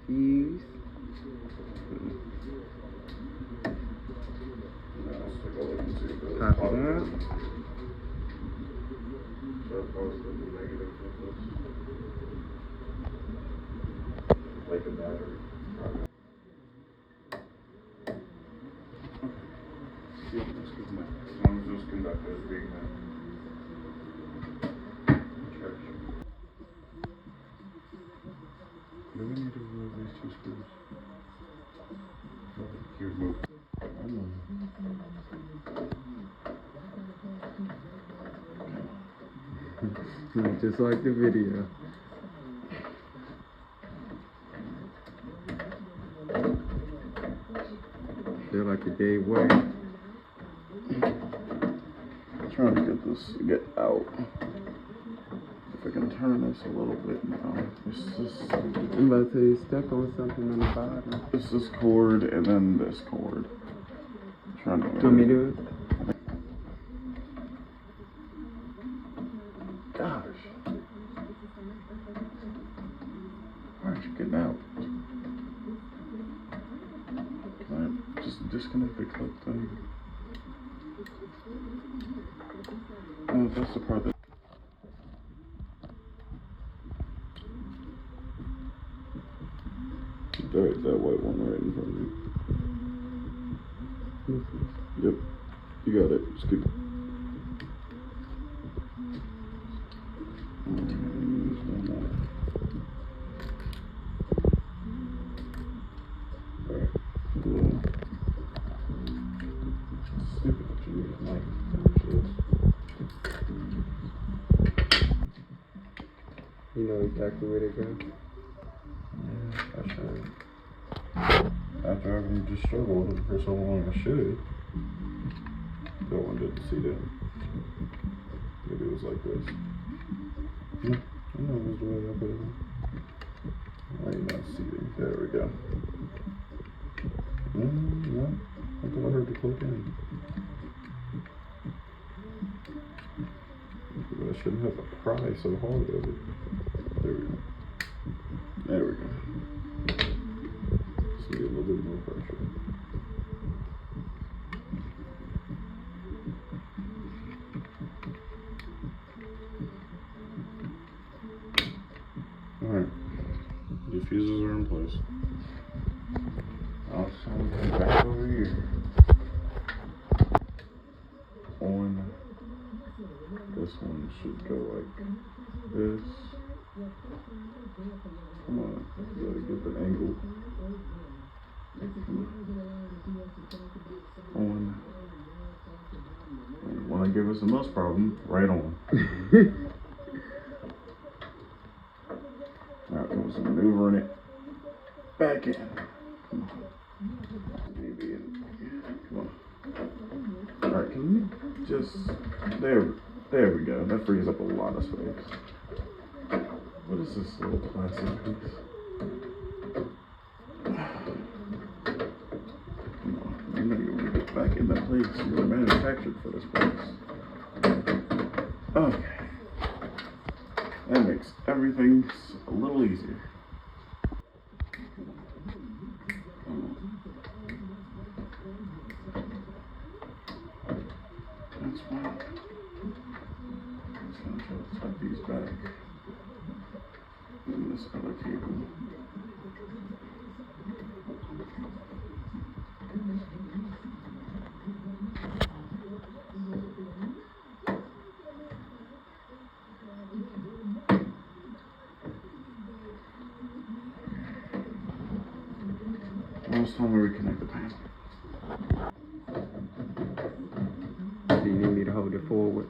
Fuse. Pop it out. Like a battery. Yep, that's good enough. As long as those conductors being met. Do we need to remove these two screws? Here, move. Just like the video. Feel like a day work. Trying to get this to get out. If I can turn this a little bit now. It's just, I'm about to say you stuck on something on the bottom. it's this cord and then this cord. Trying to. Do you want me to do it? Gosh. Why aren't you getting out? Alright, just disconnect the clip thing. No, that's the part that. Alright, that white one right in front of you. Yep, you got it. Just keep it. Alright, cool. Stupid that you use mic. You know exactly where to go. Yeah, I should. After having just struggled for so long, I should. No one didn't see that. Maybe it was like this. Yeah, I know it was the way I put it on. Why are you not seeing? There we go. No, I thought I heard the click in. But I shouldn't have to pry so hard of it. There we go. There we go. Just need a little bit more pressure. Alright. The fuses are in place. I'll send them back over here. On this one should go like this. Come on, you gotta get the angle. On. And when I give us the most problem, right on. Now it comes maneuvering it back in. Come on. Maybe in. Come on. Alright, can you just. There we go. That frees up a lot of space. What is this little plastic piece? Come on. You know you want to get back in that place. You were manufactured for this place. Okay. That makes everything a little easier. That's fine. I'm just gonna try to tuck these back in this other cable. Now it's time to reconnect the panel. Do you need me to hold it forward?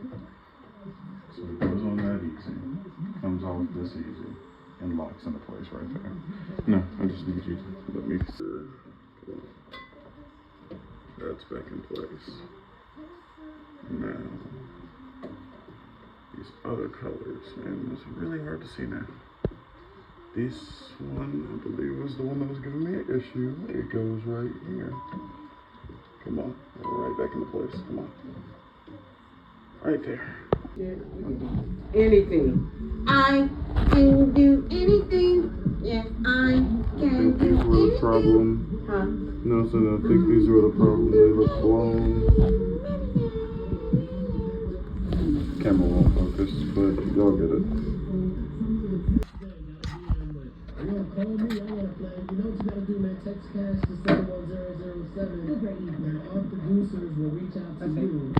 So it goes on that easy, comes off this easy, and locks into place right there. No, I just need you to let me. That's back in place. Now, these other colors, and it's really hard to see now. This one, I believe, was the one that was giving me an issue. It goes right here. Come on, right back into place. Come on. Right there. Anything. I can do anything. Yes, I I can think do these were the anything. problem. Huh? No, so I think these were the problem. They look blown. Camera won't focus, but y'all get it. You wanna call me? I got a plan. You know what you gotta do, man. Text cash to 71007. And our producers will reach out to you.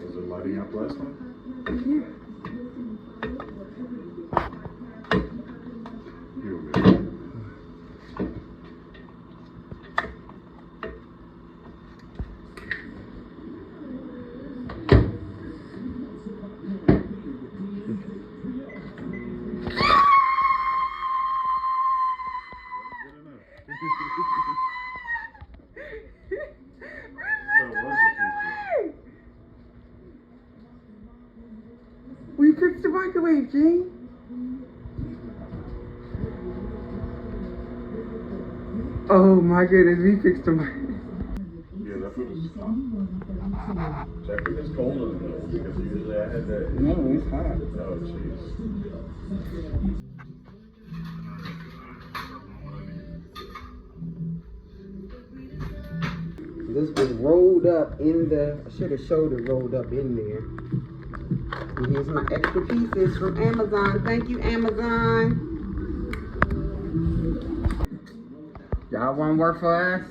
Was it lighting up last night? Yeah. You'll get it. We fixed the microwave, Gene. Oh my goodness, we fixed the microwave. Yeah, that food is hot. Check if it's colder than this, because usually I had that. No, it's hot. Oh, jeez. This was rolled up in the, I should have showed it rolled up in there. And here's my extra pieces from Amazon. Thank you, Amazon. Y'all want to work for us?